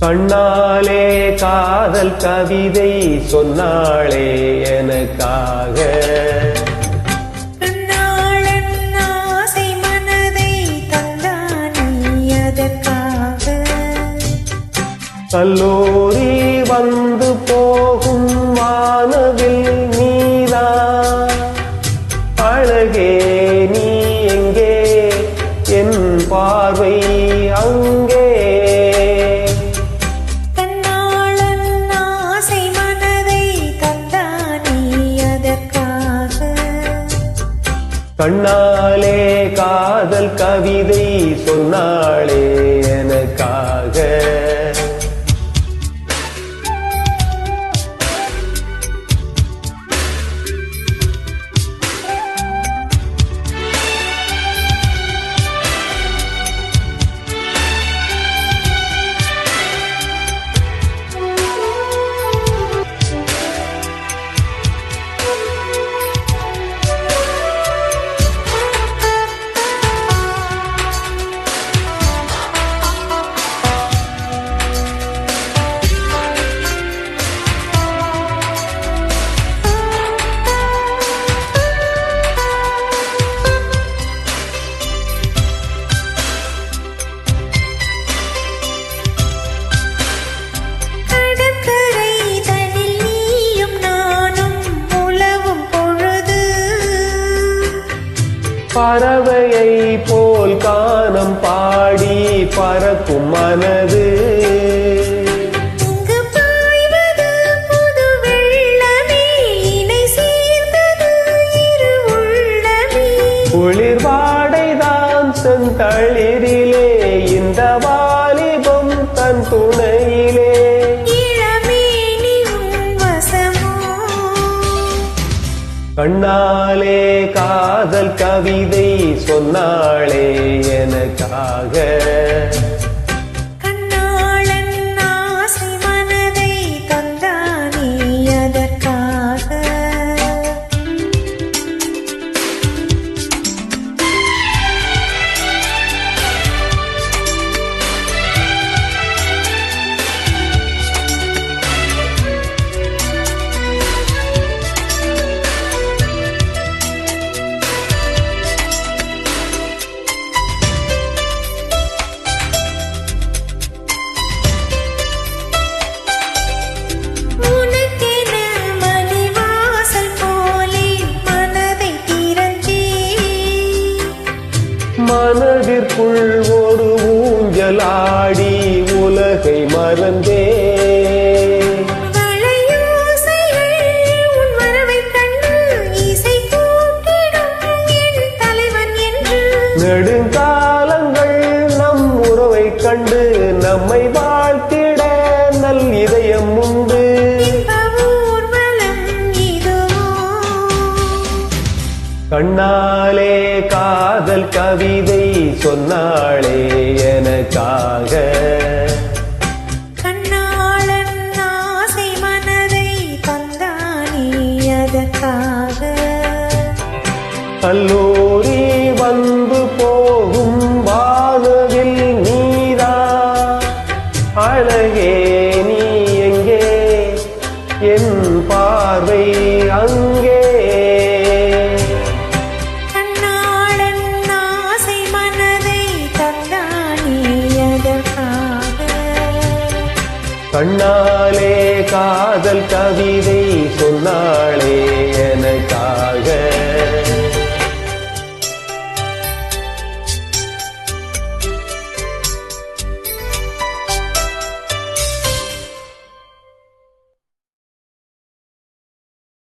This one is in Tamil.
கண்ணாலே காதல் கவிதை சொன்னாளே எனக்காக. கண்ணாளன் ஆசை மனதை தந்தானே அதற்காக. கல்லூரி வந்து போகும் வானவில் நீதா, அழகே நீ எங்கே, என் பார்வை அங்கே. கண்ணாளன் ஆசை மனதை தந்தானே அதற்காக. கண்ணாலே காதல் கவிதை சொன்னாளே எனக்காக. பறவையை போல் கானம் பாடி பறக்கும் மனது. இங்கு பாய்வது புது வெள்ளமே, இணை சேர்ந்தது இரு உள்ளமே. குளிர் வாடைதான் செந்தளிரிலே, இந்த வாலிபம் தன் துணையிலே. இளமேனி உன் வசமோ. கண்ணாலே காதல் கவிதை சொன்னாளே எனக்காக. கண்ணாளன் ஆசை மனதை தந்தானே அதற்காக. மனதிற்குள் ஒரு ஊஞ்சலாடி உலகை மறந்தே. வளையோசைகள் உன் வரவைக் கண்டு இசை கூட்டிடும் என் தலைவன் என்று. நெடுங்காலங்கள் நம் உறவைக் கண்டு நம்மை வாழ்த்திட நல் இதயம் உண்டு. கண்ணாலே காதல் கவிதை சொன்னாளே எனக்காக. கண்ணாளன் ஆசை மனதை தந்தானே அதற்காக. கல்லூரி வந்து போகும் வானவில் நீதா, அழகே நீ எங்கே, என் பார்வை அங்கே. கண்ணாலே காதல் கவிதை சொன்னாளே எனக்காக.